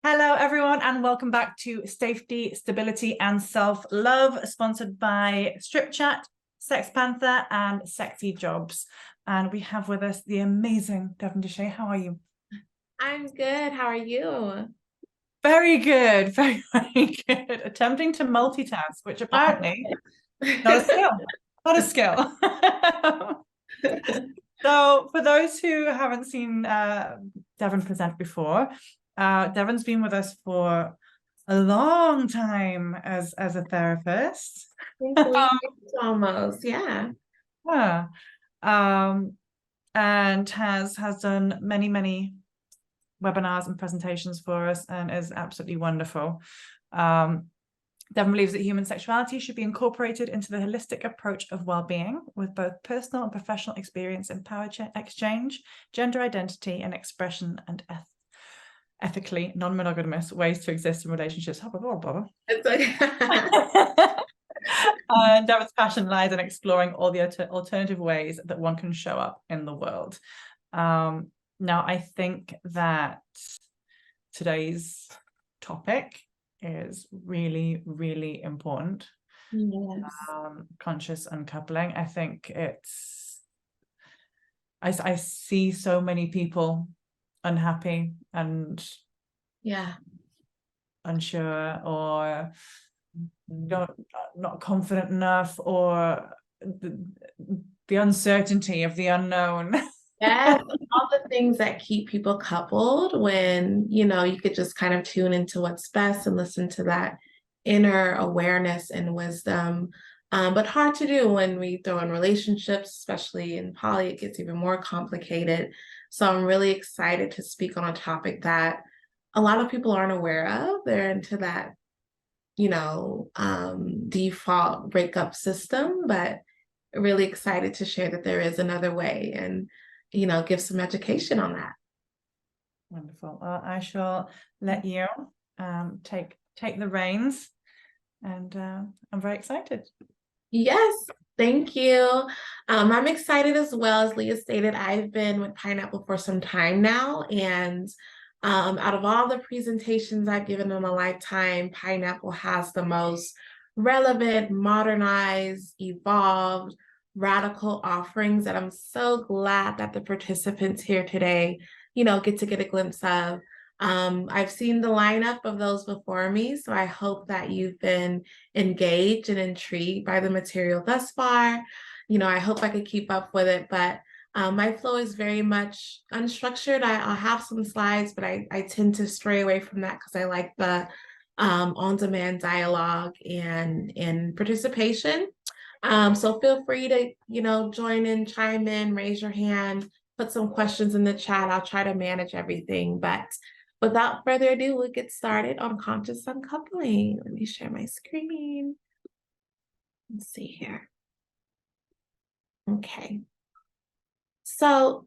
Hello, everyone, and welcome back to Safety, Stability, and Self-Love, sponsored by Strip Chat, Sex Panther, and Sexy Jobs. And we have with us the amazing Devin. How are you? I'm good. How are you? Very good, very, very good. Attempting to multitask, which apparently not a skill, not a skill. So for those who haven't seen Devin present before, Devin's been with us for a long time as a therapist. Almost, yeah. Yeah. And has done many webinars and presentations for us and is absolutely wonderful. Devin believes that human sexuality should be incorporated into the holistic approach of well-being, with both personal and professional experience in power exchange, gender identity, and expression, and ethically non-monogamous ways to exist in relationships. It's like Devin's passion lies in exploring all the alternative ways that one can show up in the world. Now, I think that today's topic is really, really important. yes. Conscious uncoupling. I think I see so many people unhappy and unsure, or not confident enough, or the uncertainty of the unknown. Yes, all the things that keep people coupled when, you could just kind of tune into what's best and listen to that inner awareness and wisdom. But hard to do when we throw in relationships, especially in poly, it gets even more complicated. So I'm really excited to speak on a topic that a lot of people aren't aware of. They're into that, default breakup system, but really excited to share that there is another way and give some education on that. Wonderful. Well, I shall let you take the reins, and I'm very excited. Yes, thank you. I'm excited as well. As Leah stated, I've been with Pineapple for some time now, and out of all the presentations I've given in a lifetime, Pineapple has the most relevant, modernized, evolved, radical offerings that I'm so glad that the participants here today, get to get a glimpse of. I've seen the lineup of those before me, so I hope that you've been engaged and intrigued by the material thus far. I hope I could keep up with it, but my flow is very much unstructured. I'll have some slides, but I tend to stray away from that because I like the on-demand dialogue and participation. So feel free to, join in, chime in, raise your hand, put some questions in the chat. I'll try to manage everything. But without further ado, we'll get started on conscious uncoupling. Let me share my screen. Let's see here. Okay. So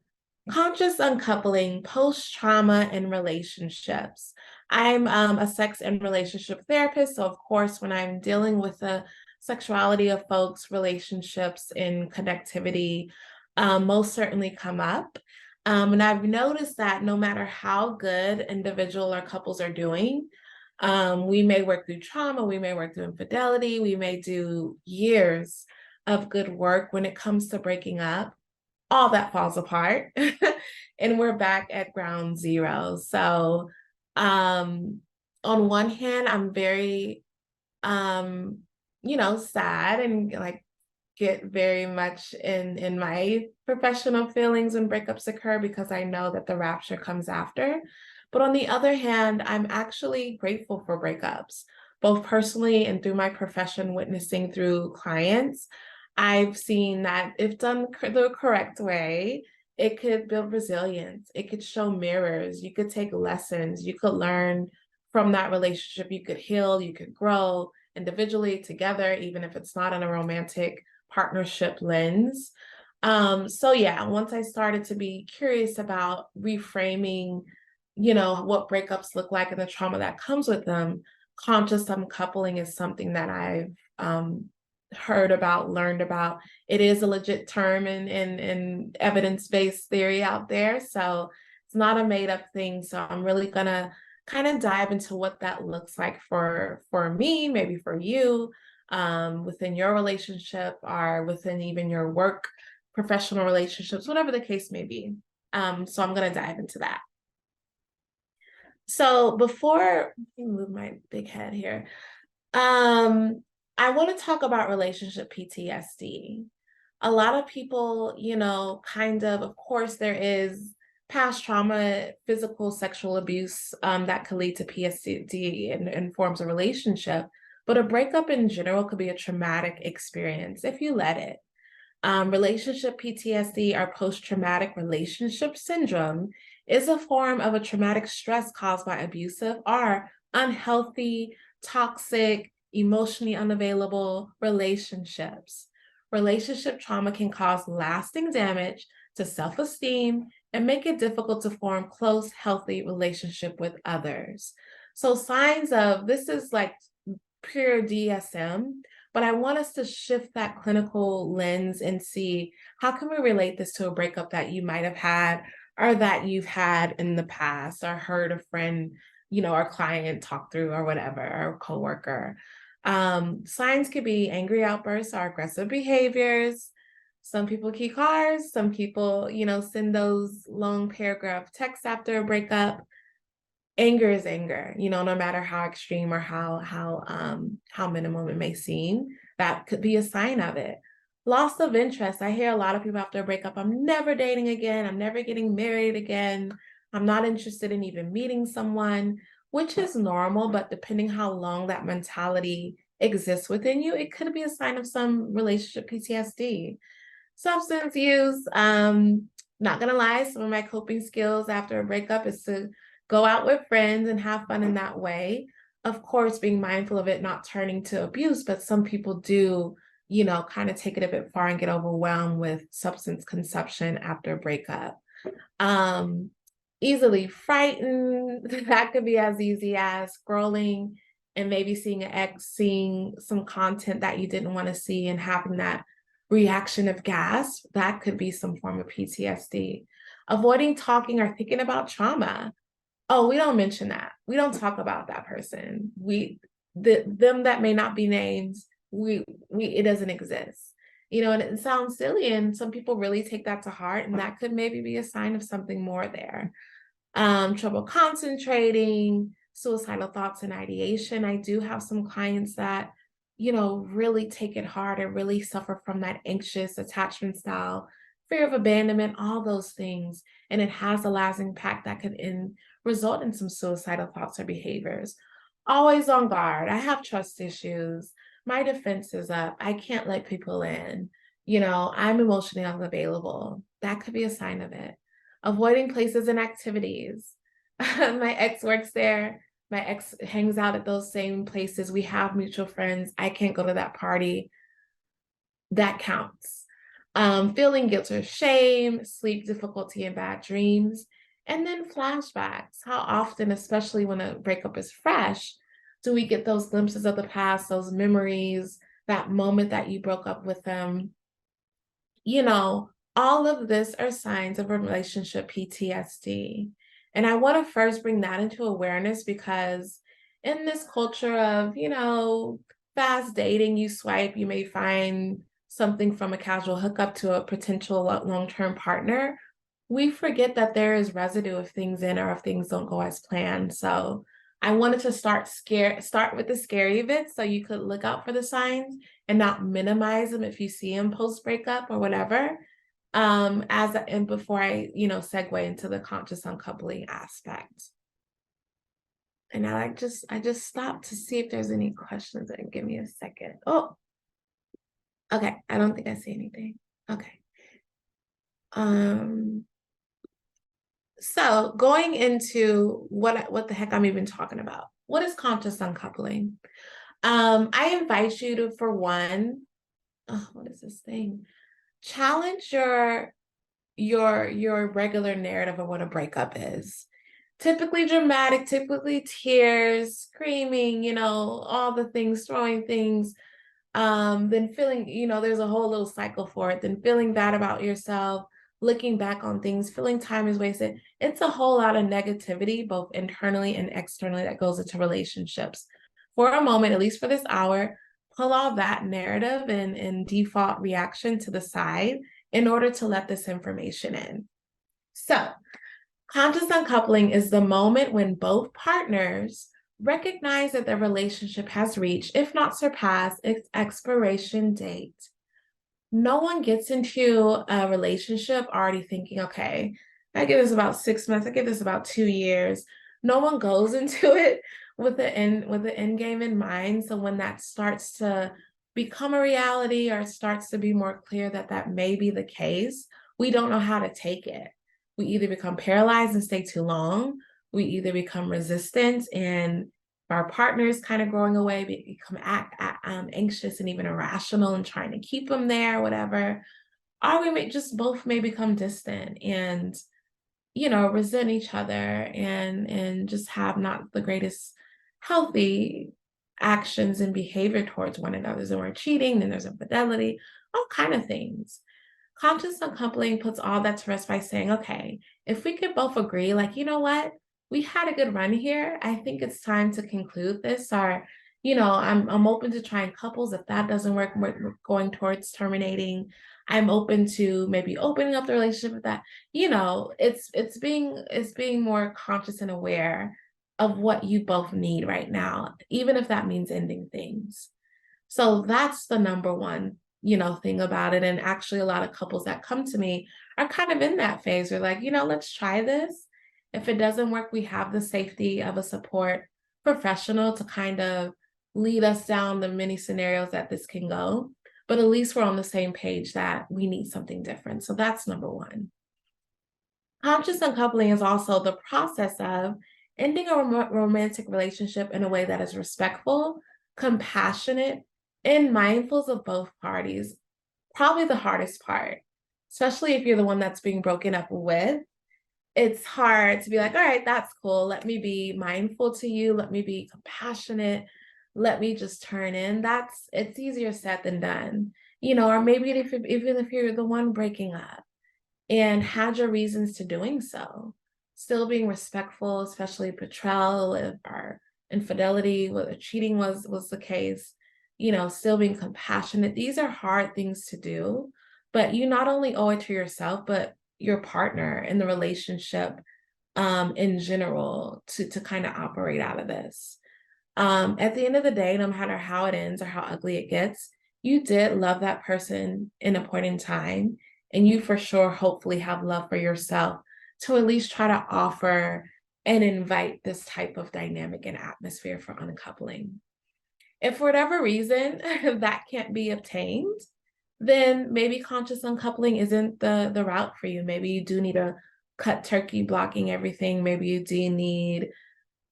conscious uncoupling, post-trauma and relationships. I'm a sex and relationship therapist. So of course, when I'm dealing with the sexuality of folks, relationships and connectivity most certainly come up. And I've noticed that no matter how good individual or couples are doing, we may work through trauma, we may work through infidelity, we may do years of good work. When it comes to breaking up, all that falls apart and we're back at ground zero. So on one hand, I'm very sad and like get very much in my professional feelings when breakups occur because I know that the rapture comes after. But on the other hand, I'm actually grateful for breakups, both personally and through my profession, witnessing through clients. I've seen that if done the correct way, it could build resilience. It could show mirrors. You could take lessons. You could learn from that relationship. You could heal. You could grow individually, together, even if it's not in a romantic partnership lens. So yeah, once I started to be curious about reframing, what breakups look like and the trauma that comes with them, conscious uncoupling is something that I've heard about, learned about. It is a legit term in evidence-based theory out there. So it's not a made-up thing. So I'm really gonna kind of dive into what that looks like for me, maybe for you, within your relationship or within even your work, professional relationships, whatever the case may be. So I'm going to dive into that. So before, let me move my big head here. I want to talk about relationship PTSD. A lot of people, of course, there is past trauma, physical, sexual abuse that could lead to PTSD in forms of relationship, but a breakup in general could be a traumatic experience if you let it. Relationship PTSD or post-traumatic relationship syndrome is a form of a traumatic stress caused by abusive or unhealthy, toxic, emotionally unavailable relationships. Relationship trauma can cause lasting damage to self-esteem and make it difficult to form close, healthy relationship with others. So signs of this is like pure DSM, but I want us to shift that clinical lens and see how can we relate this to a breakup that you might have had or that you've had in the past or heard a friend, or client talk through or whatever, or coworker. Signs could be angry outbursts or aggressive behaviors. Some people keep cards, some people, send those long paragraph texts after a breakup. Anger is anger, no matter how extreme or how minimum it may seem, that could be a sign of it. Loss of interest. I hear a lot of people after a breakup, I'm never dating again, I'm never getting married again, I'm not interested in even meeting someone, which is normal, but depending how long that mentality exists within you, it could be a sign of some relationship PTSD. Substance use. Not gonna lie, some of my coping skills after a breakup is to go out with friends and have fun in that way. Of course, being mindful of it not turning to abuse, but some people do, kind of take it a bit far and get overwhelmed with substance consumption after a breakup. Easily frightened. That could be as easy as scrolling and maybe seeing an ex, seeing some content that you didn't want to see and having that reaction of gasp. That could be some form of PTSD. Avoiding talking or thinking about trauma. Oh, we don't mention that. We don't talk about that person. Them that may not be named, it doesn't exist. And it sounds silly, and some people really take that to heart, and that could maybe be a sign of something more there. Trouble concentrating, suicidal thoughts and ideation. I do have some clients that, really take it hard and really suffer from that anxious attachment style, fear of abandonment, all those things. And it has a lasting impact that could result in some suicidal thoughts or behaviors. Always on guard. I have trust issues. My defense is up. I can't let people in. I'm emotionally unavailable. That could be a sign of it. Avoiding places and activities. My ex works there. My ex hangs out at those same places. We have mutual friends. I can't go to that party. That counts. Feeling guilt or shame, sleep difficulty and bad dreams, and then flashbacks. How often, especially when a breakup is fresh, do we get those glimpses of the past, those memories, that moment that you broke up with them? All of this are signs of a relationship PTSD. And I want to first bring that into awareness because in this culture of, fast dating, you swipe, you may find something from a casual hookup to a potential long-term partner. We forget that there is residue of things in or if things don't go as planned. So I wanted to start with the scary bits so you could look out for the signs and not minimize them if you see them post breakup or whatever. And before I, segue into the conscious uncoupling aspect. And I just stopped to see if there's any questions, and give me a second. Oh, okay. I don't think I see anything. Okay. So going into what the heck I'm even talking about. What is conscious uncoupling? I invite you to, for one, what is this thing? Challenge your regular narrative of what a breakup is. Typically dramatic, typically tears, screaming, all the things, throwing things, then feeling, there's a whole little cycle for it, then feeling bad about yourself, looking back on things, feeling time is wasted. It's a whole lot of negativity, both internally and externally, that goes into relationships. For a moment, at least for this hour, pull all that narrative and default reaction to the side in order to let this information in. So, conscious uncoupling is the moment when both partners recognize that their relationship has reached, if not surpassed, its expiration date. No one gets into a relationship already thinking, okay, I give this about 6 months, I give this about 2 years. No one goes into it with the end game in mind. So when that starts to become a reality, or starts to be more clear that that may be the case, we don't know how to take it. We either become paralyzed and stay too long. We either become resistant, and our partners kind of growing away, become anxious and even irrational and trying to keep them there, whatever. Or we may just both may become distant and, resent each other, and just have not the greatest healthy actions and behavior towards one another. So we're cheating, then there's infidelity, all kind of things. Conscious uncoupling puts all that to rest by saying, okay, if we could both agree, like, you know what, we had a good run here. I think it's time to conclude this. Or, I'm open to trying couples. If that doesn't work, we're going towards terminating. I'm open to maybe opening up the relationship with that. It's being more conscious and aware of what you both need right now, even if that means ending things. So that's the number one, thing about it. And actually, a lot of couples that come to me are kind of in that phase. We're like, let's try this. If it doesn't work, we have the safety of a support professional to kind of lead us down the many scenarios that this can go. But at least we're on the same page that we need something different. So that's number one. Conscious uncoupling is also the process of ending a romantic relationship in a way that is respectful, compassionate, and mindful of both parties. Probably the hardest part, especially if you're the one that's being broken up with. It's hard to be like, all right, that's cool. Let me be mindful to you. Let me be compassionate. Let me just turn in. It's easier said than done. Or maybe even if you're the one breaking up and had your reasons to doing so, still being respectful, especially betrayal or infidelity, whether cheating was the case, still being compassionate. These are hard things to do, but you not only owe it to yourself, but your partner in the relationship in general to kind of operate out of this. At the end of the day, no matter how it ends or how ugly it gets, you did love that person in a point in time, and you for sure hopefully have love for yourself to at least try to offer and invite this type of dynamic and atmosphere for uncoupling. If for whatever reason that can't be obtained, then maybe conscious uncoupling isn't the route for you. Maybe you do need to cut turkey, blocking everything. Maybe you do need,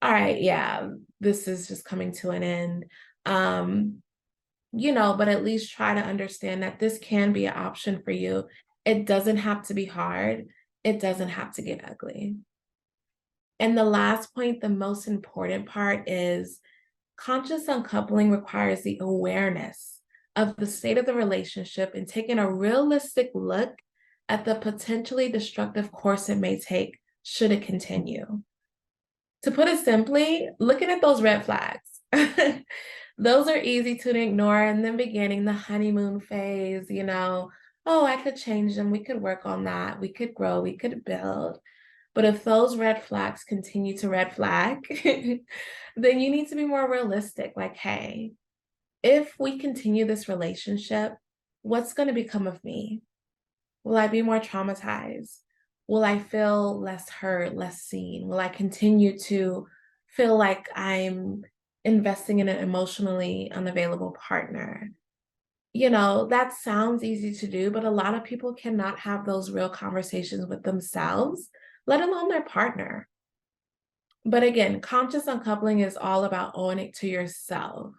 all right, yeah, this is just coming to an end. But at least try to understand that this can be an option for you. It doesn't have to be hard. It doesn't have to get ugly. And the last point, the most important part, is conscious uncoupling requires the awareness of the state of the relationship and taking a realistic look at the potentially destructive course it may take should it continue. To put it simply, looking at those red flags. Those are easy to ignore in the beginning, the honeymoon phase, oh, I could change them. We could work on that. We could grow. We could build. But if those red flags continue to red flag, then you need to be more realistic. Like, hey, if we continue this relationship, what's going to become of me? Will I be more traumatized? Will I feel less heard, less seen? Will I continue to feel like I'm investing in an emotionally unavailable partner? That sounds easy to do, but a lot of people cannot have those real conversations with themselves, let alone their partner. But again, conscious uncoupling is all about owning it to yourself.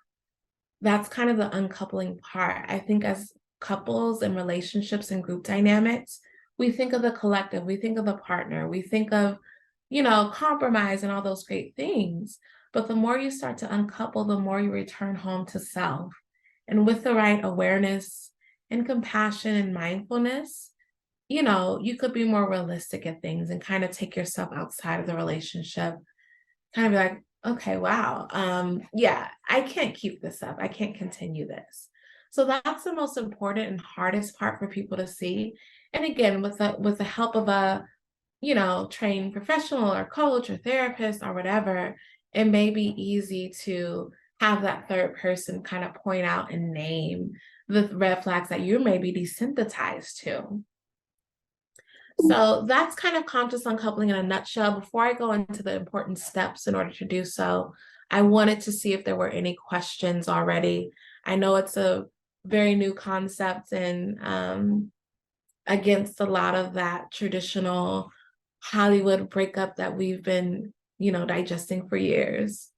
That's kind of the uncoupling part. I think as couples and relationships and group dynamics, we think of the collective, we think of the partner, we think of, compromise and all those great things. But the more you start to uncouple, the more you return home to self. And with the right awareness and compassion and mindfulness, you know, you could be more realistic at things and kind of take yourself outside of the relationship, kind of be like, okay, wow, yeah, I can't keep this up. I can't continue this. So that's the most important and hardest part for people to see. And again, with the help of a, you know, trained professional or coach or therapist or whatever, it may be easy to have that third person kind of point out and name the red flags that you may be desensitized to. So that's kind of conscious uncoupling in a nutshell. Before I go into the important steps in order to do so, I wanted to see if there were any questions already. I know it's a very new concept and against a lot of that traditional Hollywood breakup that we've been, you know, digesting for years.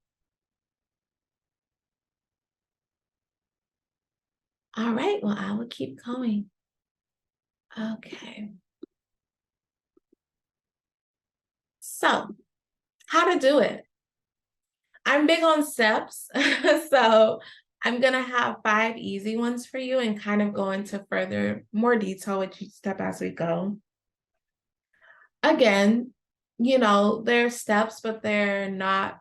All right, well, I will keep going. Okay. So, how to do it? I'm big on steps. So, I'm going to have 5 easy ones for you and kind of go into further, more detail with each step as we go. Again, you know, there are steps, but they're not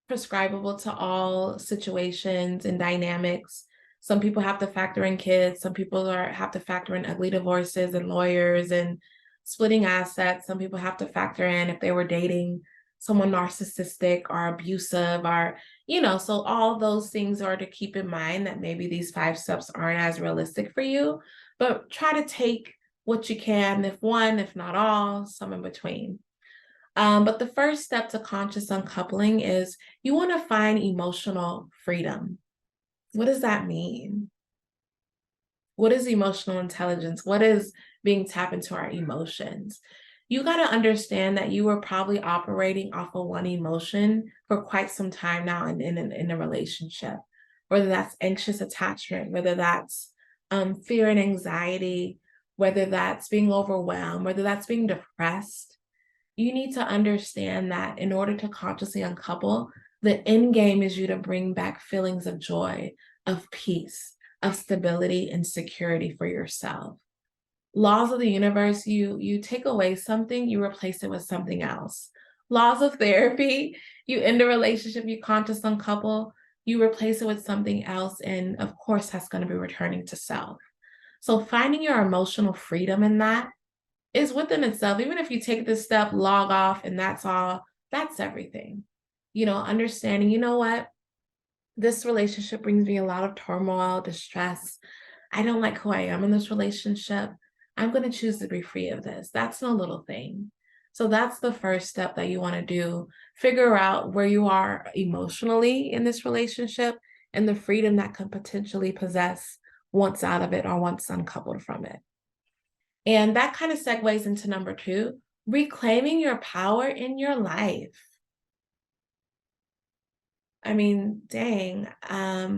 prescribable to all situations and dynamics. Some people have to factor in kids. Some people have to factor in ugly divorces and lawyers and splitting assets. Some people have to factor in if they were dating someone narcissistic or abusive or, you know, so all those things are to keep in mind that maybe these 5 steps aren't as realistic for you, but try to take what you can, if one, if not all, some in between. But the first step to conscious uncoupling is you want to find emotional freedom. What does that mean? What is emotional intelligence? What is being tapped into our emotions? You got to understand that you were probably operating off of one emotion for quite some time now in a relationship, whether that's anxious attachment, whether that's fear and anxiety, whether that's being overwhelmed, whether that's being depressed. You need to understand that in order to consciously uncouple, the end game is you to bring back feelings of joy, of peace, of stability and security for yourself. Laws of the universe, you take away something, you replace it with something else. Laws of therapy, you end a relationship, you conscious uncouple, you replace it with something else, and of course that's going to be returning to self. So finding your emotional freedom in that is within itself. Even if you take this step, log off, and that's all, that's everything. You know, understanding, you know what? This relationship brings me a lot of turmoil, distress. I don't like who I am in this relationship. I'm going to choose to be free of this. That's no little thing. So that's the first step that you want to do. Figure out where you are emotionally in this relationship and the freedom that could potentially possess once out of it or once uncoupled from it. And that kind of segues into number 2, reclaiming your power in your life. I mean, dang, a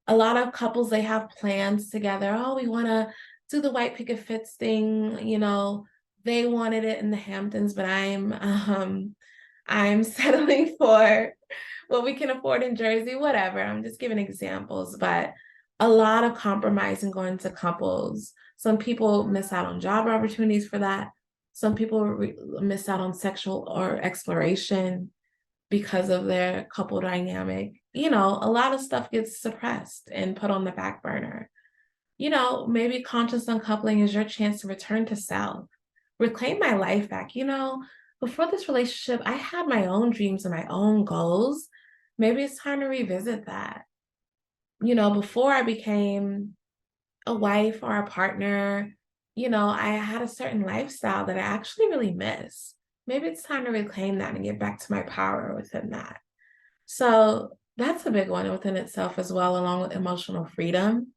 lot of couples, they have plans together. Oh, we want to do the white picket fence thing. You know, they wanted it in the Hamptons, but I'm settling for what we can afford in Jersey, whatever. I'm just giving examples, but a lot of compromise and going to couples. Some people miss out on job opportunities for that. Some people miss out on sexual or exploration because of their couple dynamic. You know, a lot of stuff gets suppressed and put on the back burner. You know, maybe conscious uncoupling is your chance to return to self, reclaim my life back. You know, before this relationship, I had my own dreams and my own goals. Maybe it's time to revisit that. You know, before I became a wife or a partner, you know, I had a certain lifestyle that I actually really miss. Maybe it's time to reclaim that and get back to my power within that. So that's a big one within itself as well, along with emotional freedom.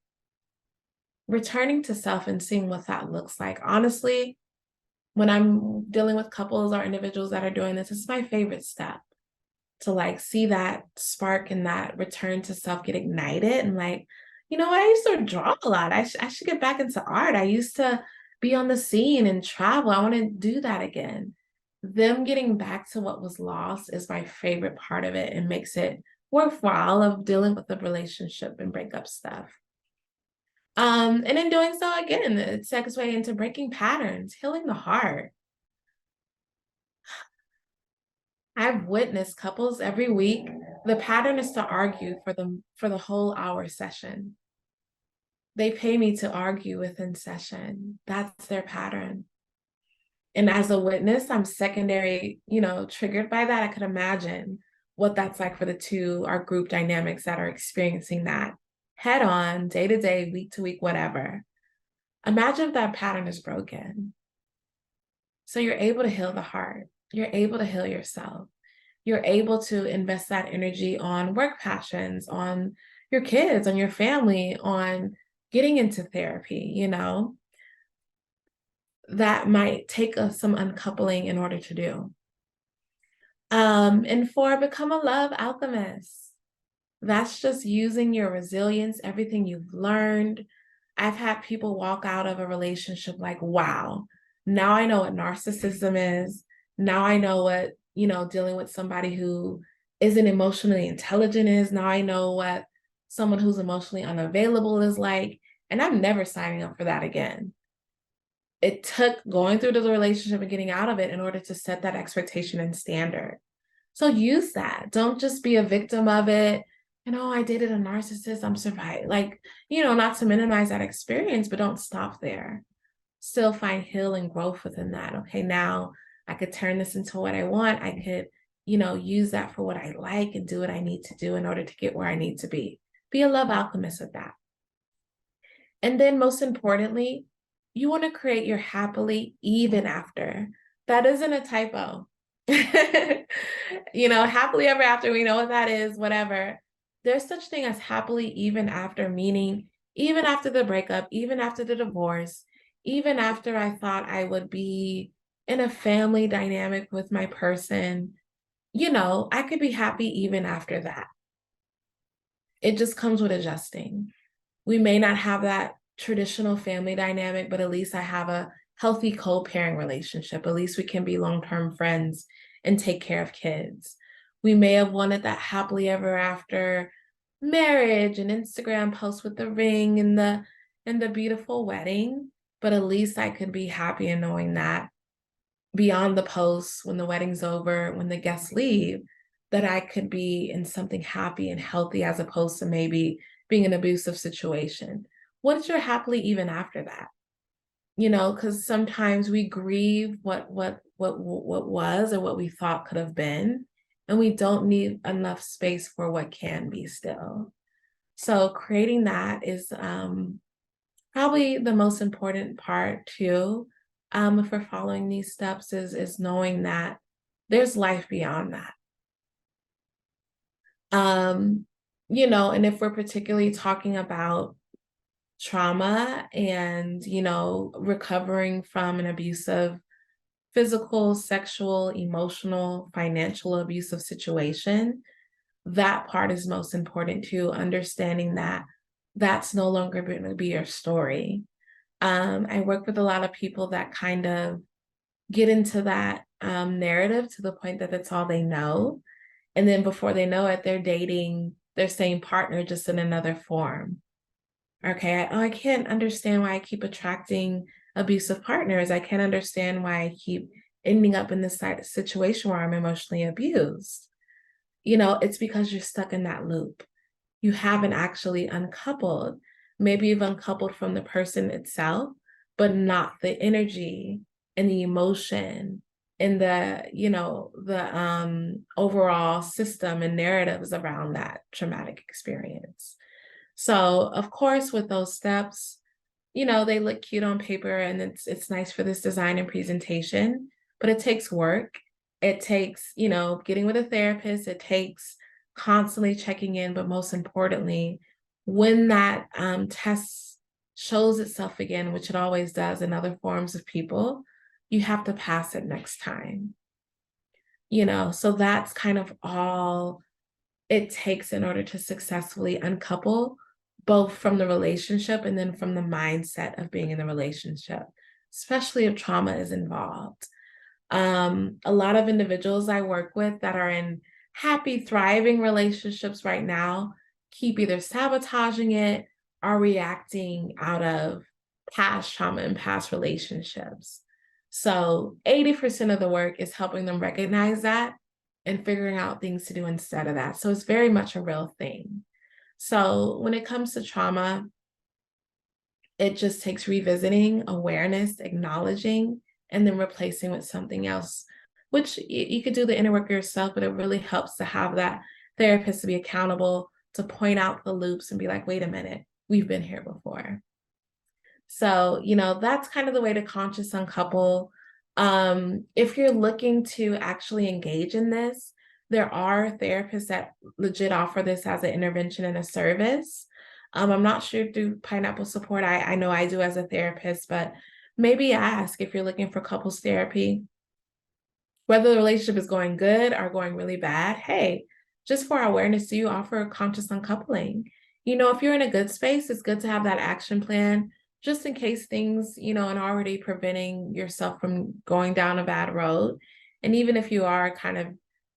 Returning to self and seeing what that looks like. Honestly, when I'm dealing with couples or individuals that are doing this, it's my favorite step to like see that spark and that return to self get ignited and like, you know, I used to draw a lot. I should get back into art. I used to be on the scene and travel. I want to do that again. Them getting back to what was lost is my favorite part of it and makes it worthwhile of dealing with the relationship and breakup stuff. And in doing so, again, it segues into breaking patterns, healing the heart. I've witnessed couples every week. The pattern is to argue for the whole hour session. They pay me to argue within session. That's their pattern. And as a witness, I'm secondary, triggered by that. I could imagine what that's like for the two, our group dynamics that are experiencing that head on, day to day, week to week, whatever. Imagine if that pattern is broken. So you're able to heal the heart. You're able to heal yourself. You're able to invest that energy on work passions, on your kids, on your family, on getting into therapy, that might take some uncoupling in order to do. And 4, become a love alchemist. That's just using your resilience, everything you've learned. I've had people walk out of a relationship like, wow, now I know what narcissism is. Now I know what, dealing with somebody who isn't emotionally intelligent is. Now I know what someone who's emotionally unavailable is like. And I'm never signing up for that again. It took going through the relationship and getting out of it in order to set that expectation and standard. So use that. Don't just be a victim of it. I dated a narcissist, I'm surviving. Not to minimize that experience, but don't stop there. Still find healing growth within that. Okay, now I could turn this into what I want. I could, use that for what I like and do what I need to do in order to get where I need to be. Be a love alchemist with that. And then most importantly, you want to create your happily even after. That isn't a typo. Happily ever after, we know what that is, whatever. There's such thing as happily even after, meaning even after the breakup, even after the divorce, even after I thought I would be in a family dynamic with my person, I could be happy even after that. It just comes with adjusting. We may not have that traditional family dynamic, but at least I have a healthy co-parenting relationship. At least we can be long-term friends and take care of kids. We may have wanted that happily ever after marriage and Instagram post with the ring and the beautiful wedding, but at least I could be happy in knowing that beyond the post, when the wedding's over, when the guests leave, that I could be in something happy and healthy as opposed to maybe being an abusive situation. What's your happily even after that? Because sometimes we grieve what was or what we thought could have been, and we don't need enough space for what can be still. So creating that is probably the most important part too. If we're following these steps, is knowing that there's life beyond that. And if we're particularly talking about trauma and, recovering from an abusive physical, sexual, emotional, financial abusive situation, that part is most important too, understanding that that's no longer going to be your story. I work with a lot of people that kind of get into that narrative to the point that that's all they know. And then before they know it, they're dating their same partner just in another form. Okay, I can't understand why I keep attracting abusive partners. I can't understand why I keep ending up in this situation where I'm emotionally abused. It's because you're stuck in that loop. You haven't actually uncoupled. Maybe you've uncoupled from the person itself, but not the energy and the emotion and the overall system and narratives around that traumatic experience. So of course, with those steps, they look cute on paper and it's nice for this design and presentation, but it takes work. It takes, getting with a therapist. It takes constantly checking in, but most importantly, when that test shows itself again, which it always does in other forms of people, you have to pass it next time. So that's kind of all it takes in order to successfully uncouple, both from the relationship and then from the mindset of being in the relationship, especially if trauma is involved. A lot of individuals I work with that are in happy, thriving relationships right now keep either sabotaging it are reacting out of past trauma and past relationships. So 80% of the work is helping them recognize that and figuring out things to do instead of that. So it's very much a real thing. So when it comes to trauma, it just takes revisiting, awareness, acknowledging, and then replacing with something else, which you could do the inner work yourself, but it really helps to have that therapist to be accountable, to point out the loops and be like, wait a minute, we've been here before. So, that's kind of the way to conscious uncouple. If you're looking to actually engage in this, there are therapists that legit offer this as an intervention and a service. I'm not sure through Pineapple Support. I know I do as a therapist, but maybe ask if you're looking for couples therapy, whether the relationship is going good or going really bad. Hey, just for awareness, do you offer conscious uncoupling? If you're in a good space, it's good to have that action plan just in case things, and already preventing yourself from going down a bad road. And even if you are kind of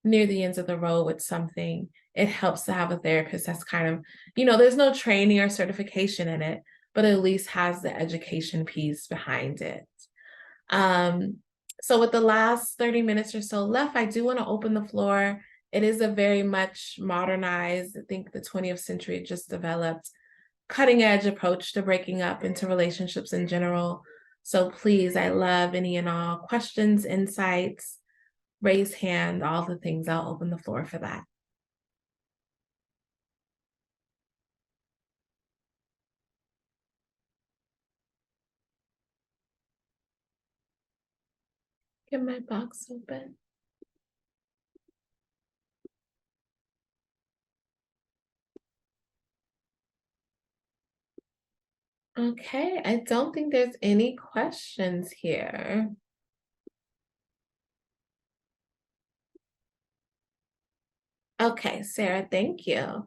near the ends of the road with something, it helps to have a therapist that's kind of, there's no training or certification in it, but at least has the education piece behind it. So with the last 30 minutes or so left, I do want to open the floor. It is a very much modernized, I think the 20th century just developed, cutting edge approach to breaking up into relationships in general. So please, I love any and all questions, insights, raise hand, all the things. I'll open the floor for that. Get my box open. Okay, I don't think there's any questions here. Okay, Sarah, thank you.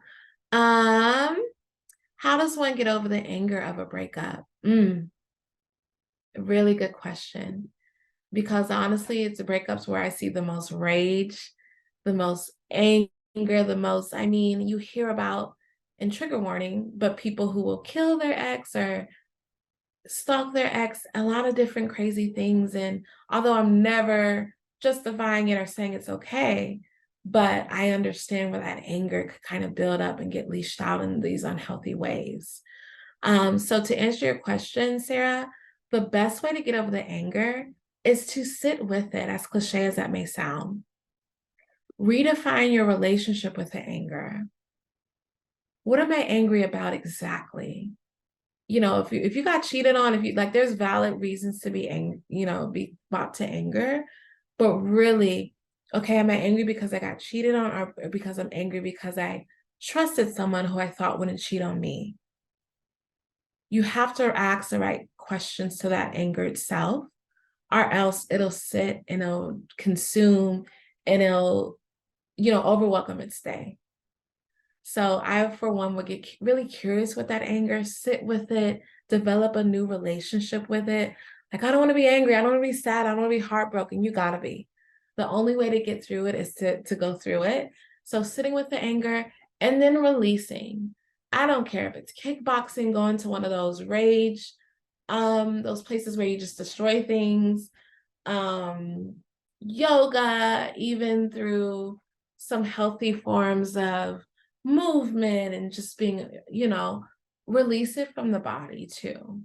How does one get over the anger of a breakup? Really good question. Because honestly, it's the breakups where I see the most rage, the most anger, you hear about, and trigger warning, but people who will kill their ex or stalk their ex, a lot of different crazy things. And although I'm never justifying it or saying it's okay, but I understand where that anger could kind of build up and get leashed out in these unhealthy ways. So to answer your question, Sarah, the best way to get over the anger is to sit with it, as cliche as that may sound. Redefine your relationship with the anger. What am I angry about exactly? If you got cheated on, if you like, there's valid reasons to be angry, be brought to anger, but really, okay, am I angry because I got cheated on, or because I'm angry because I trusted someone who I thought wouldn't cheat on me? You have to ask the right questions to that anger itself, or else it'll sit and it'll consume and it'll, overwhelm and stay. So I, for one, would get really curious with that anger, sit with it, develop a new relationship with it. Like, I don't want to be angry. I don't want to be sad. I don't want to be heartbroken. You got to be. The only way to get through it is to go through it. So sitting with the anger and then releasing. I don't care if it's kickboxing, going to one of those rage, those places where you just destroy things, yoga, even through some healthy forms of movement and just being, release it from the body too.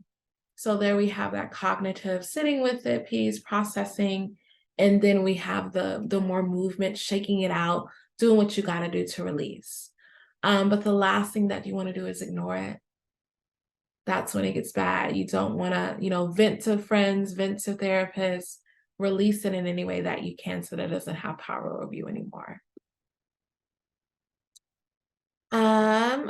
So there we have that cognitive sitting with it piece, processing, and then we have the more movement, shaking it out, doing what you got to do to release. But the last thing that you want to do is ignore it. That's when it gets bad. You don't want to, vent to friends, vent to therapists, release it in any way that you can so that it doesn't have power over you anymore.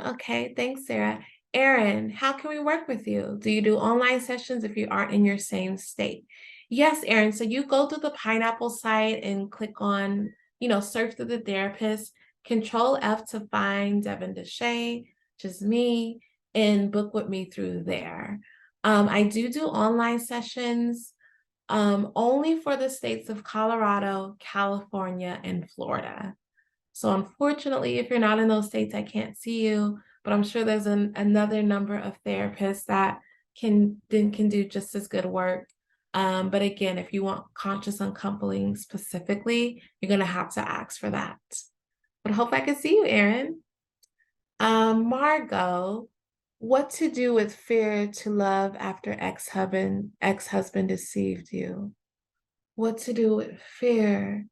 Okay, thanks, Sarah. Erin, how can we work with you? Do you do online sessions if you aren't in your same state? Yes, Erin. So you go to the Pineapple site and click on, search through the therapist, Control F to find Devin Deshay, just me, and book with me through there. I do online sessions only for the states of Colorado, California, and Florida. So unfortunately, if you're not in those states, I can't see you, but I'm sure there's another number of therapists that can do just as good work. But again, if you want conscious uncoupling specifically, you're going to have to ask for that. But I hope I can see you, Erin. Margot, what to do with fear to love after ex-husband deceived you? What to do with fear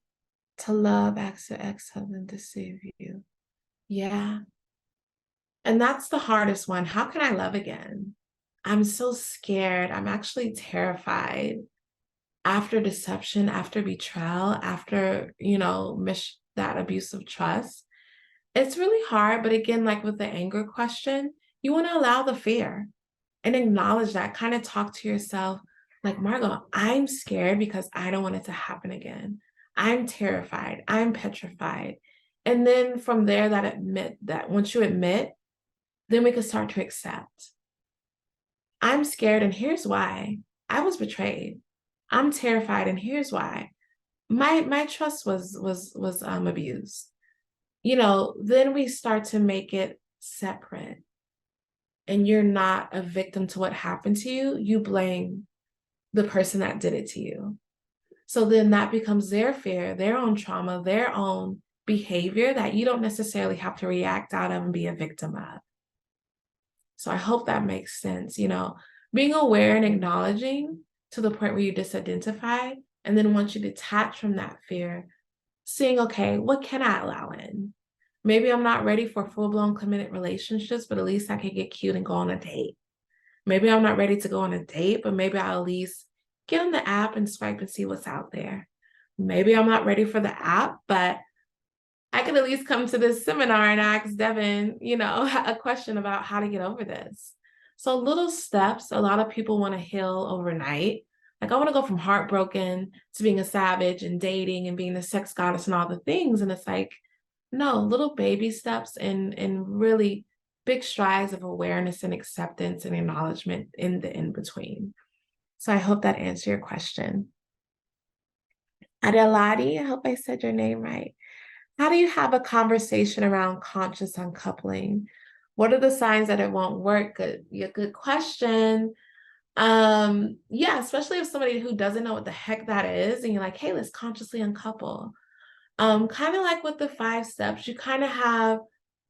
to love after ex-husband deceived you? Yeah. And that's the hardest one. How can I love again? I'm so scared. I'm actually terrified after deception, after betrayal, after, that abuse of trust. It's really hard. But again, like with the anger question, you want to allow the fear and acknowledge that, kind of talk to yourself like, Margot, I'm scared because I don't want it to happen again. I'm terrified. I'm petrified. And then from there, once you admit, then we can start to accept. I'm scared, and here's why. I was betrayed. I'm terrified, and here's why. My trust was abused. Then we start to make it separate. And you're not a victim to what happened to you. You blame the person that did it to you. So then that becomes their fear, their own trauma, their own behavior that you don't necessarily have to react out of and be a victim of. So I hope that makes sense. Being aware and acknowledging to the point where you disidentify, and then once you detach from that fear, seeing, okay, what can I allow in? Maybe I'm not ready for full-blown committed relationships, but at least I can get cute and go on a date. Maybe I'm not ready to go on a date, but maybe I'll at least get on the app and swipe and see what's out there. Maybe I'm not ready for the app, but I could at least come to this seminar and ask Devin, a question about how to get over this. So little steps. A lot of people want to heal overnight. Like, I want to go from heartbroken to being a savage and dating and being the sex goddess and all the things. And it's like, no, little baby steps and really big strides of awareness and acceptance and acknowledgement in the in-between. So I hope that answered your question. Adeladi, I hope I said your name right. How do you have a conversation around conscious uncoupling? What are the signs that it won't work? Good question. Yeah, especially if somebody who doesn't know what the heck that is, and you're like, hey, let's consciously uncouple. Kind of like with the 5 steps, you kind of have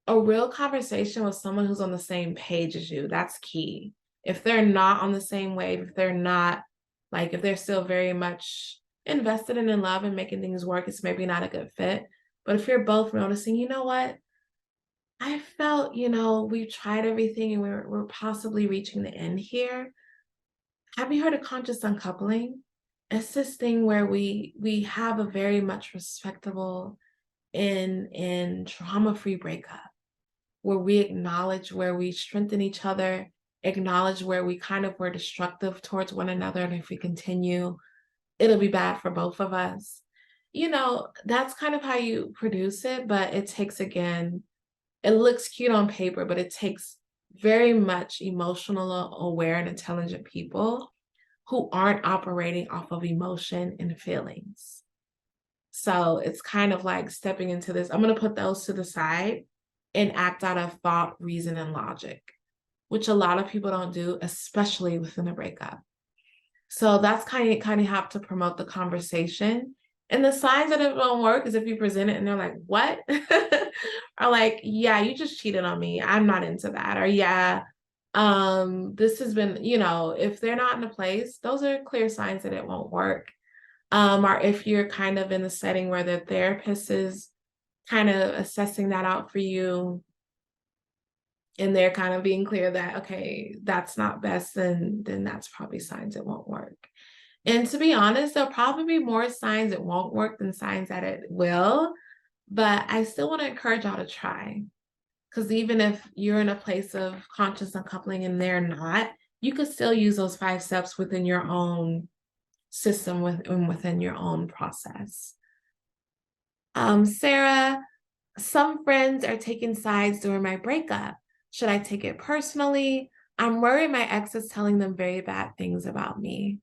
a real conversation with someone who's on the same page as you. That's key. If they're not on the same wave, if they're still very much invested and in love and making things work, it's maybe not a good fit. But if you're both noticing, you know what? I felt, we've tried everything and we're possibly reaching the end here. Have you heard of conscious uncoupling? It's this thing where we have a very much respectable and trauma-free breakup, where we acknowledge where we strengthen each other, acknowledge where we kind of were destructive towards one another, and if we continue, it'll be bad for both of us. That's kind of how you produce it, but it takes, again, it looks cute on paper, but it takes very much emotional aware and intelligent people who aren't operating off of emotion and feelings. So it's kind of like stepping into this. I'm going to put those to the side and act out of thought, reason, and logic, which a lot of people don't do, especially within a breakup. So that's kind of have to promote the conversation. And the signs that it won't work is if you present it and they're like, what? Or like, yeah, you just cheated on me. I'm not into that. Or yeah, this has been, if they're not in a place, those are clear signs that it won't work. Or if you're kind of in the setting where the therapist is kind of assessing that out for you, and they're kind of being clear that, okay, that's not best, then that's probably signs it won't work. And to be honest, there'll probably be more signs it won't work than signs that it will. But I still want to encourage y'all to try. Because even if you're in a place of conscious uncoupling and they're not, you could still use those 5 steps within your own system, within your own process. Sarah, some friends are taking sides during my breakup. Should I take it personally? I'm worried my ex is telling them very bad things about me.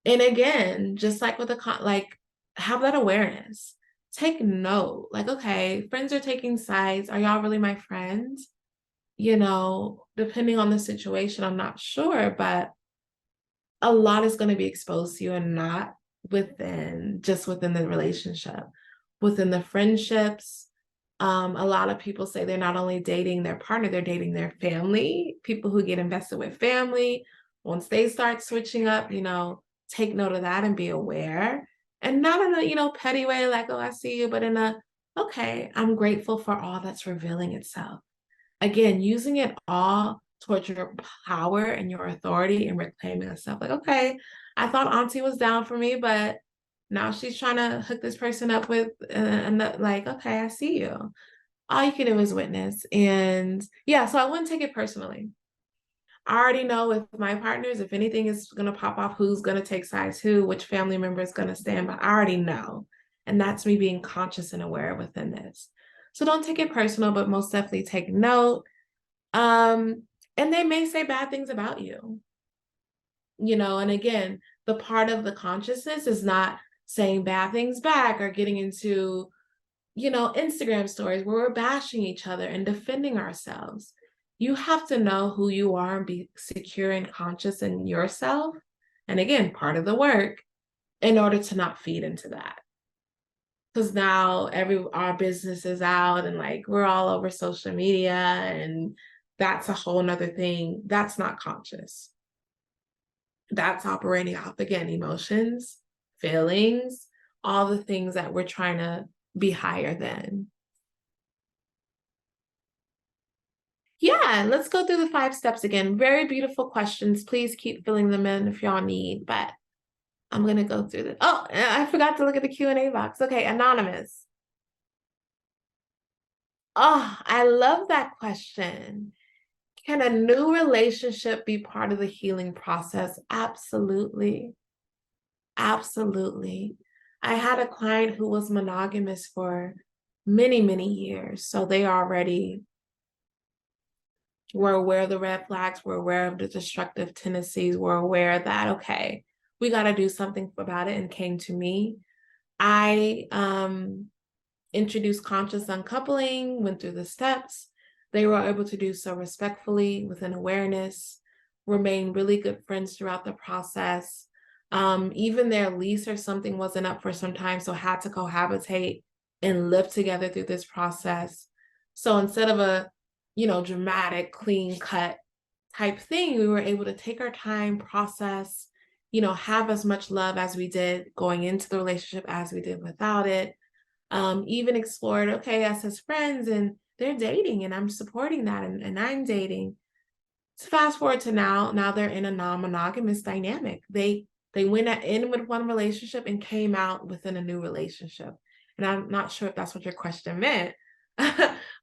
And again, just like with have that awareness. Take note. Like, okay, friends are taking sides. Are y'all really my friends? depending on the situation, I'm not sure, but a lot is going to be exposed to you, and not within the relationship, within the friendships. A lot of people say they're not only dating their partner, they're dating their family, people who get invested with family. Once they start switching up, take note of that and be aware. And not in a, petty way, like, oh, I see you, but in a, okay, I'm grateful for all that's revealing itself. Again, using it all towards your power and your authority and reclaiming yourself. Like, okay, I thought Auntie was down for me, but now she's trying to hook this person up with, and like, okay, I see you. All you can do is witness. And yeah, so I wouldn't take it personally. I already know with my partners, if anything is going to pop off, who's going to take sides who, which family member is going to stand by. I already know. And that's me being conscious and aware within this. So don't take it personal, but most definitely take note. And they may say bad things about you, and again, the part of the consciousness is not saying bad things back or getting into, Instagram stories where we're bashing each other and defending ourselves. You have to know who you are and be secure and conscious in yourself. And again, part of the work in order to not feed into that. Because now our business is out and like we're all over social media, and that's a whole nother thing. That's not conscious. That's operating off, again, emotions, feelings, all the things that we're trying to be higher than. Yeah, let's go through the 5 steps again. Very beautiful questions. Please keep filling them in if y'all need, but I'm going to go through this. Oh, I forgot to look at the Q&A box. Okay, anonymous. Oh, I love that question. Can a new relationship be part of the healing process? Absolutely. Absolutely. I had a client who was monogamous for many, many years. So they already were aware of the red flags, were aware of the destructive tendencies, were aware that, okay, we got to do something about it, and came to me. I introduced conscious uncoupling, went through the steps. They were able to do so respectfully, within awareness, remain really good friends throughout the process. Even their lease or something wasn't up for some time, so had to cohabitate and live together through this process. So instead of a, dramatic, clean cut type thing, we were able to take our time, process, have as much love as we did going into the relationship as we did without it. Even explored, okay, us as friends, and they're dating and I'm supporting that, and I'm dating. So fast forward to now they're in a non-monogamous dynamic. They went in with one relationship and came out within a new relationship. And I'm not sure if that's what your question meant.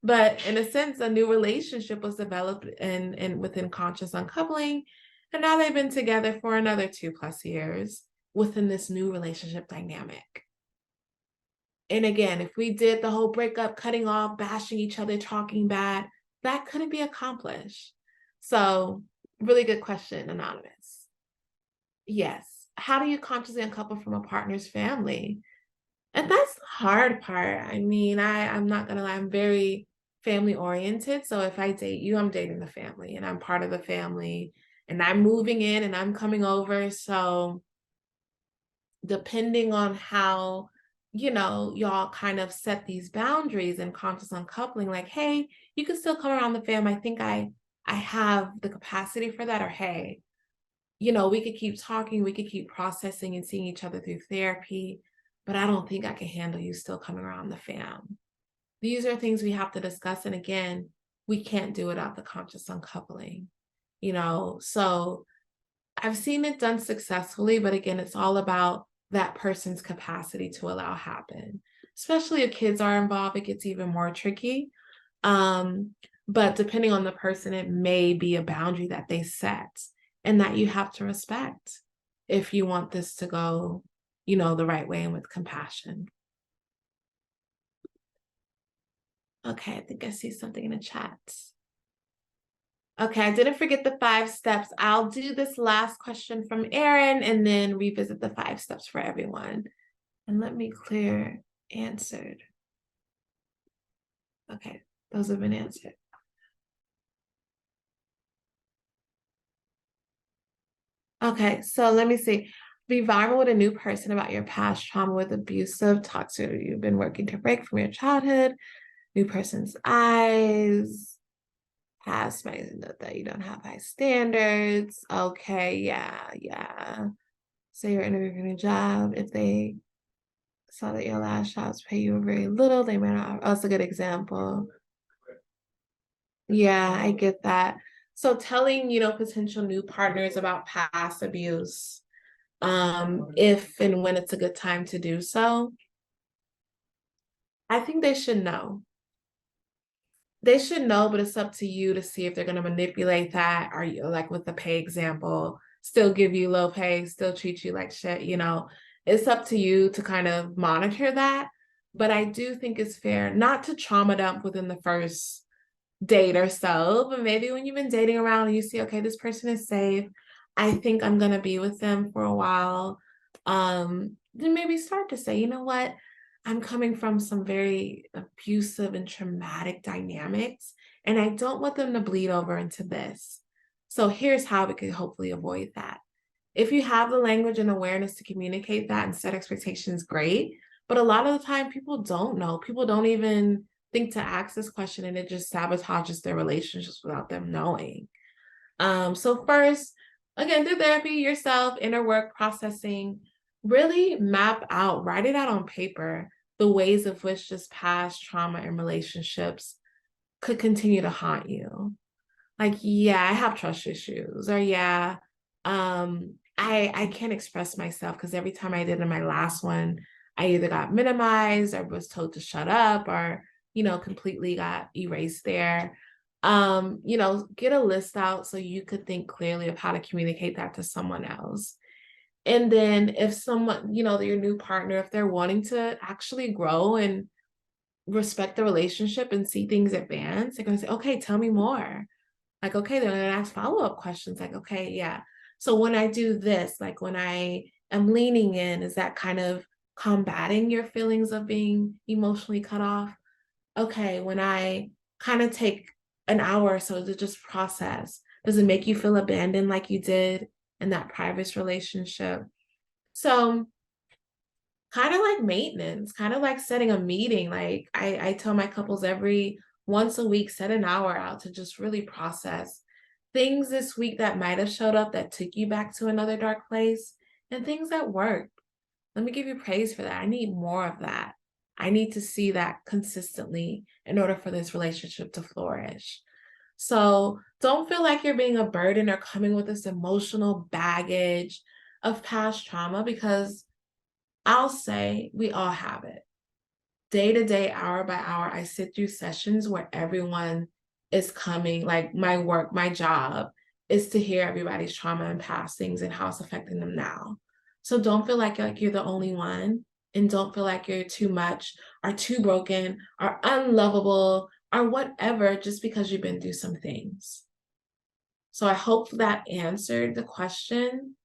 But in a sense, a new relationship was developed in within conscious uncoupling. And now they've been together for another 2+ years within this new relationship dynamic. And again, if we did the whole breakup, cutting off, bashing each other, talking bad, that couldn't be accomplished. So really good question, anonymous. Yes. How do you consciously uncouple from a partner's family? And that's the hard part. I mean, I'm not gonna lie, I'm very family oriented. So if I date you, I'm dating the family and I'm part of the family and I'm moving in and I'm coming over. So depending on how, y'all kind of set these boundaries and conscious uncoupling, like, hey, you can still come around the fam. I think I have the capacity for that. Or, hey, we could keep talking, we could keep processing and seeing each other through therapy, but I don't think I can handle you still coming around the fam. These are things we have to discuss. And again, we can't do it without the conscious uncoupling, So I've seen it done successfully, but again, it's all about that person's capacity to allow happen. Especially if kids are involved, it gets even more tricky. But depending on the person, it may be a boundary that they set and that you have to respect if you want this to go, the right way and with compassion. Okay, I think I see something in the chat. Okay, I didn't forget the 5 steps. I'll do this last question from Erin and then revisit the 5 steps for everyone. And let me clear answered. Okay, those have been answered. Okay, so let me see. Be vulnerable with a new person about your past trauma with abusive, toxic. You've been working to break from your childhood. New person's eyes. Past that you don't have high standards. Okay, yeah. Say you're interviewing for a new job. If they saw that your last jobs pay you very little, they might not. Oh, that's a good example. Yeah, I get that. So telling, potential new partners about past abuse, if and when it's a good time to do so, I think they should know. They should know, but it's up to you to see if they're going to manipulate that. Are you, like with the pay example, still give you low pay, still treat you like shit, It's up to you to kind of monitor that. But I do think it's fair not to trauma dump within the first date or so, but maybe when you've been dating around and you see, okay, this person is safe, I think I'm gonna be with them for a while. Then maybe start to say, you know what, I'm coming from some very abusive and traumatic dynamics, and I don't want them to bleed over into this. So here's how we could hopefully avoid that. If you have the language and awareness to communicate that and set expectations, great. But a lot of the time, people don't know. People don't even think to ask this question, and it just sabotages their relationships without them knowing. So first, again, through therapy, yourself, inner work, processing, really map out, write it out on paper, the ways of which this past trauma in relationships could continue to haunt you. Like, yeah, I have trust issues, or yeah, I can't express myself because every time I did in my last one, I either got minimized or was told to shut up, or completely got erased there. Get a list out so you could think clearly of how to communicate that to someone else. And then if someone, your new partner, if they're wanting to actually grow and respect the relationship and see things advance, they're gonna say, okay, tell me more. Like, okay, they're gonna ask follow-up questions like, okay, yeah. So when I do this, like when I am leaning in, is that kind of combating your feelings of being emotionally cut off? Okay, when I kind of take an hour or so to just process, does it make you feel abandoned like you did in that previous relationship? So kind of like maintenance, kind of like setting a meeting. Like I tell my couples every once a week, set an hour out to just really process things this week that might have showed up that took you back to another dark place, and things that worked. Let me give you praise for that. I need more of that. I need to see that consistently in order for this relationship to flourish. So don't feel like you're being a burden or coming with this emotional baggage of past trauma, because I'll say we all have it. Day to day, hour by hour, I sit through sessions where everyone is coming, like my work, my job is to hear everybody's trauma and past things and how it's affecting them now. So don't feel like you're the only one, and don't feel like you're too much or too broken or unlovable or whatever just because you've been through some things. So I hope that answered the question.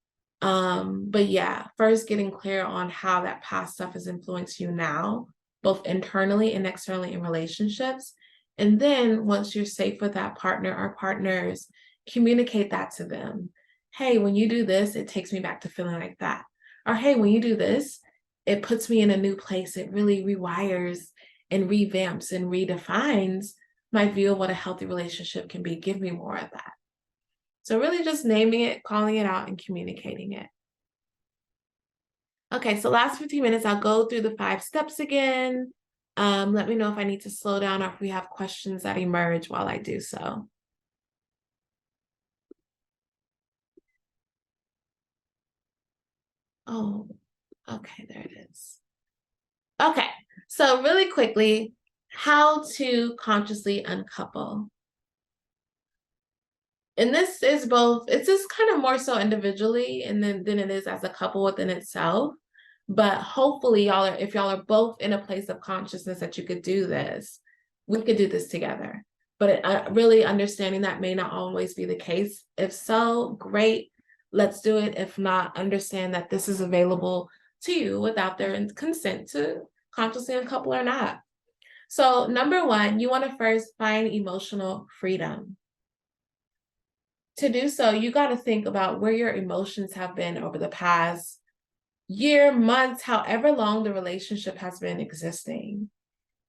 But yeah, first getting clear on how that past stuff has influenced you now, both internally and externally in relationships. And then once you're safe with that partner or partners, communicate that to them. Hey, when you do this, it takes me back to feeling like that. Or hey, when you do this, it puts me in a new place. It really rewires and revamps and redefines my view of what a healthy relationship can be. Give me more of that. So really just naming it, calling it out, and communicating it. Okay, so last 15 minutes, I'll go through the 5 steps again. Let me know if I need to slow down or if we have questions that emerge while I do so. Oh, okay, there it is. Okay, so really quickly, how to consciously uncouple. And this is both, it's just kind of more so individually and then than it is as a couple within itself. But hopefully if y'all are both in a place of consciousness that you could do this, we could do this together. But really understanding that may not always be the case. If so, great, let's do it. If not, understand that this is available to you without their consent to consciously uncouple or not. So number 1, you want to first find emotional freedom. to do so, you got to think about where your emotions have been over the past year, months, however long the relationship has been existing.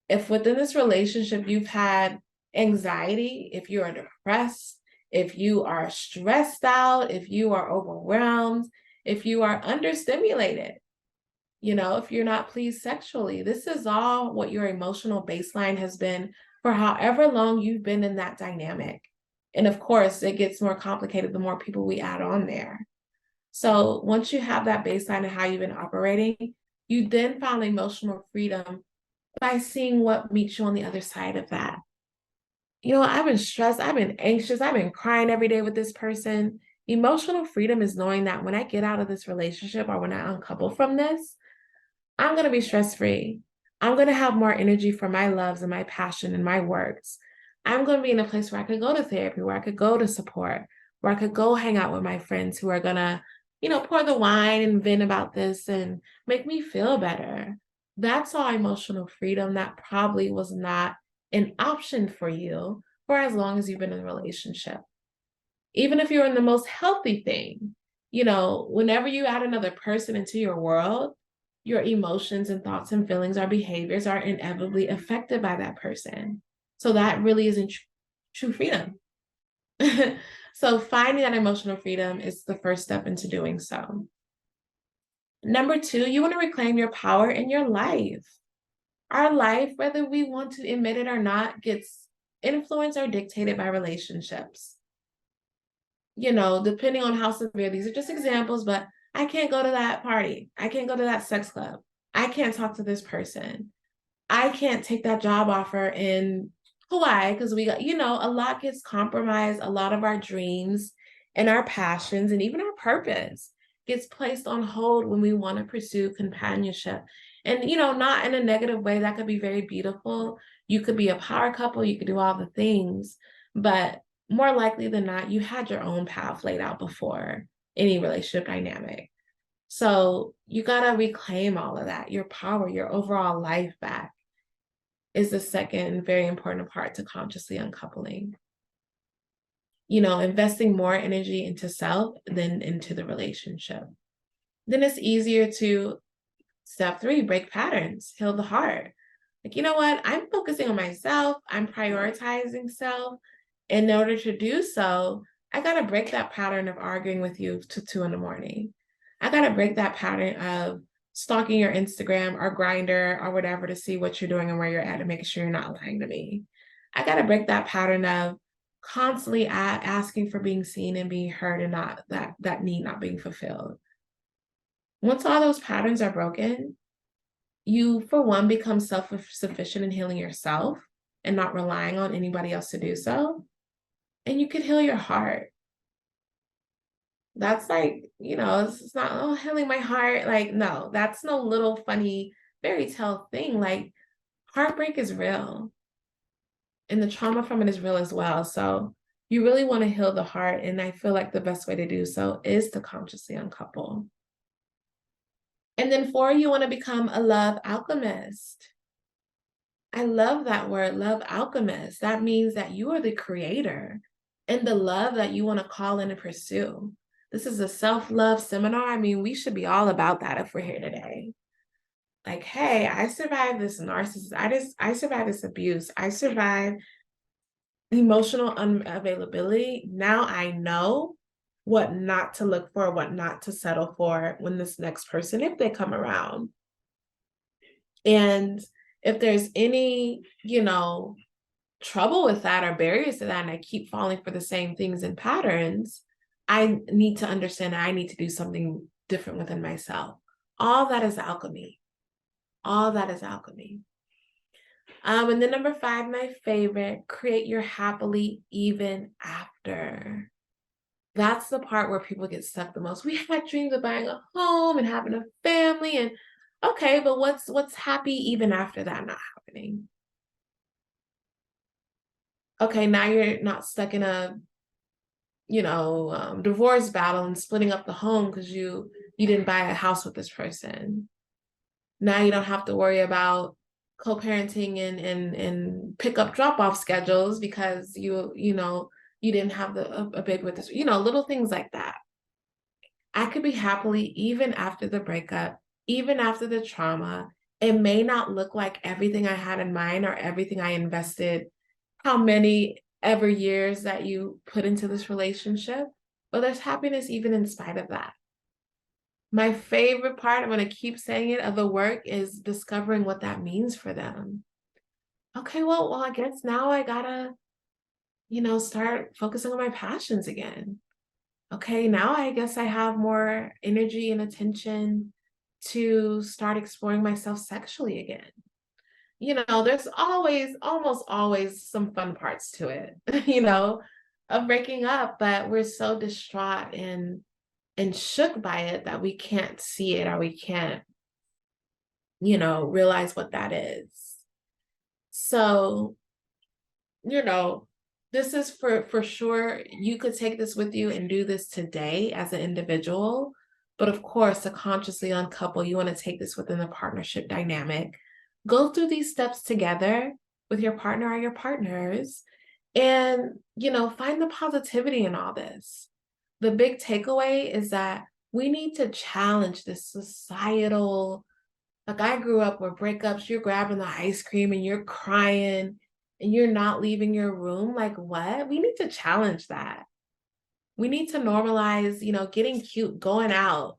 If within this relationship you've had anxiety, if you are depressed, if you are stressed out, if you are overwhelmed, if you are understimulated, if you're not pleased sexually, this is all what your emotional baseline has been for however long you've been in that dynamic. And of course, it gets more complicated the more people we add on there. So once you have that baseline of how you've been operating, you then found emotional freedom by seeing what meets you on the other side of that. I've been stressed, I've been anxious, I've been crying every day with this person. Emotional freedom is knowing that when I get out of this relationship or when I uncouple from this, I'm going to be stress-free. I'm going to have more energy for my loves and my passion and my works. I'm going to be in a place where I could go to therapy, where I could go to support, where I could go hang out with my friends who are going to, pour the wine and vent about this and make me feel better. That's all emotional freedom that probably was not an option for you for as long as you've been in a relationship. Even if you're in the most healthy thing, whenever you add another person into your world, your emotions and thoughts and feelings or behaviors are inevitably affected by that person. So that really isn't true freedom. So finding that emotional freedom is the first step into doing so. Number 2, you want to reclaim your power in your life. Our life, whether we want to admit it or not, gets influenced or dictated by relationships. Depending on how severe, these are just examples, but I can't go to that party. I can't go to that sex club. I can't talk to this person. I can't take that job offer in Hawaii because we got, a lot gets compromised. A lot of our dreams and our passions and even our purpose gets placed on hold when we want to pursue companionship. And, not in a negative way. That could be very beautiful. You could be a power couple. You could do all the things. But more likely than not, you had your own path laid out before any relationship dynamic. So you got to reclaim all of that, your power, your overall life back is the second very important part to consciously uncoupling. Investing more energy into self than into the relationship. Then it's easier to, step 3, break patterns, heal the heart. Like, you know what? I'm focusing on myself. I'm prioritizing self. In order to do so, I got to break that pattern of arguing with you to 2 a.m. I got to break that pattern of stalking your Instagram or Grindr or whatever to see what you're doing and where you're at and making sure you're not lying to me. I got to break that pattern of constantly asking for being seen and being heard and not that need not being fulfilled. Once all those patterns are broken, you, for one, become self-sufficient in healing yourself and not relying on anybody else to do so. And you can heal your heart. That's like, it's not, healing my heart. Like, no, that's no little funny fairy tale thing. Like, heartbreak is real. And the trauma from it is real as well. So you really want to heal the heart. And I feel like the best way to do so is to consciously uncouple. And then 4, you want to become a love alchemist. I love that word, love alchemist. That means that you are the creator and the love that you want to call in and pursue. This is a self-love seminar. I mean, we should be all about that if we're here today. Like, hey, I survived this narcissist. I survived this abuse. I survived emotional unavailability. Now I know what not to look for, what not to settle for when this next person, if they come around. And if there's any, trouble with that or barriers to that, and I keep falling for the same things and patterns, I need to understand that I need to do something different within myself. All that is alchemy. All that is alchemy. And then number 5, my favorite, create your happily even after. That's the part where people get stuck the most. We had dreams of buying a home and having a family, and okay, but what's happy even after that not happening? Okay, now you're not stuck in a divorce battle and splitting up the home because you didn't buy a house with this person. Now you don't have to worry about co-parenting and pick up drop-off schedules because you you didn't have a baby with this, little things like that. I could be happily even after the breakup, even after the trauma. It may not look like everything I had in mind or everything I invested, how many ever years that you put into this relationship, but there's happiness even in spite of that. My favorite part, I'm going to keep saying it, of the work is discovering what that means for them. Okay, well, I guess now I gotta, start focusing on my passions again. Okay, now I guess I have more energy and attention to start exploring myself sexually again. There's almost always some fun parts to it, of breaking up, but we're so distraught and shook by it that we can't see it or we can't, realize what that is. So, this is for sure. You could take this with you and do this today as an individual. But of course, to consciously uncouple, you want to take this within the partnership dynamic. Go through these steps together with your partner or your partners and, find the positivity in all this. The big takeaway is that we need to challenge this societal, like I grew up where breakups, you're grabbing the ice cream and you're crying and you're not leaving your room. Like, what? We need to challenge that. We need to normalize, getting cute, going out,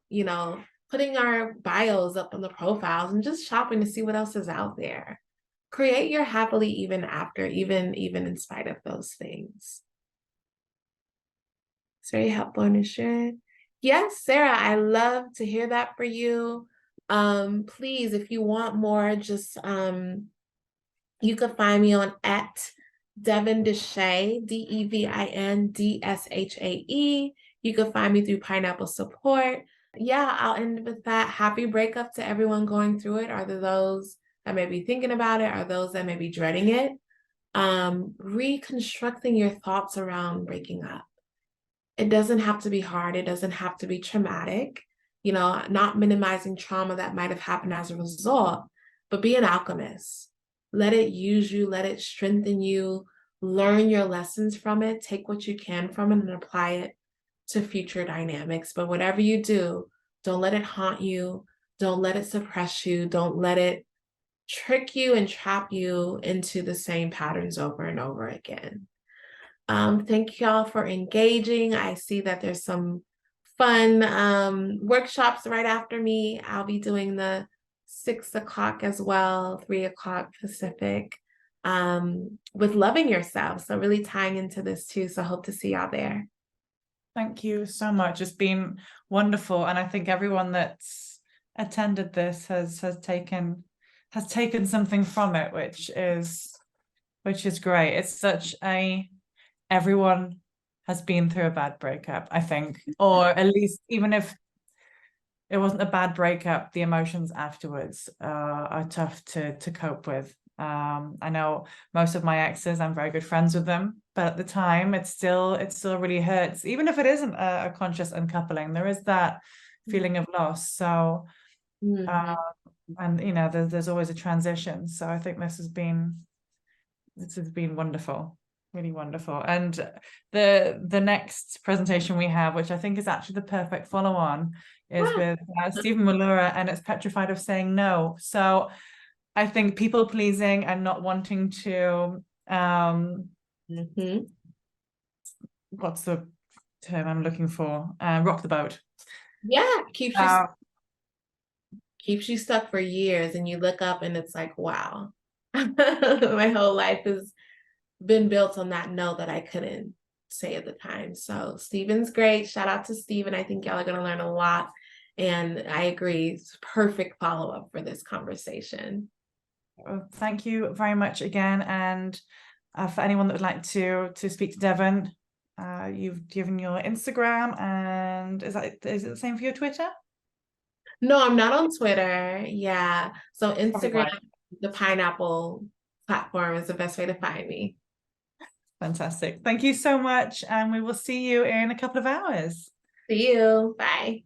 putting our bios up on the profiles and just shopping to see what else is out there. Create your happily even after, even in spite of those things. It's very helpful and assured. Yes, Sarah, I love to hear that for you. Please, if you want more, just you could find me on @Devin Deshae, DevinDshae. You could find me through Pineapple Support. Yeah, I'll end with that. Happy breakup to everyone going through it. Are there those that may be thinking about it? Are those that may be dreading it? Reconstructing your thoughts around breaking up. It doesn't have to be hard. It doesn't have to be traumatic. Not minimizing trauma that might have happened as a result, but be an alchemist. Let it use you, let it strengthen you, learn your lessons from it, take what you can from it and apply it to future dynamics. But whatever you do, don't let it haunt you. Don't let it suppress you. Don't let it trick you and trap you into the same patterns over and over again. Thank y'all for engaging. I see that there's some fun workshops right after me. I'll be doing the 6 o'clock as well, 3 o'clock Pacific, with loving yourself. So really tying into this too. So hope to see y'all there. Thank you so much. It's been wonderful. And I think everyone that's attended this has taken something from it, which is great. It's such everyone has been through a bad breakup, I think, or at least even if it wasn't a bad breakup, the emotions afterwards are tough to cope with. I know most of my exes, I'm very good friends with them, but at the time it still really hurts. Even if it isn't a conscious uncoupling, there is that feeling of loss. So, and there's always a transition. So I think this has been wonderful. Really wonderful. And the next presentation we have, which I think is actually the perfect follow-on, is with Stephen Malura, and it's Petrified of Saying No. So I think people pleasing and not wanting to what's the term I'm looking for? Rock the boat. Yeah, keeps you stuck for years, and you look up and it's like, wow, my whole life has been built on that no that I couldn't say at the time. So Stephen's great. Shout out to Stephen. I think y'all are going to learn a lot. And I agree. It's perfect follow-up for this conversation. Well, thank you very much again. And for anyone that would like to speak to Devin, you've given your Instagram, and is it the same for your Twitter? No, I'm not on Twitter. Yeah. So Instagram, the Pineapple platform, is the best way to find me. Fantastic. Thank you so much. And we will see you in a couple of hours. See you. Bye.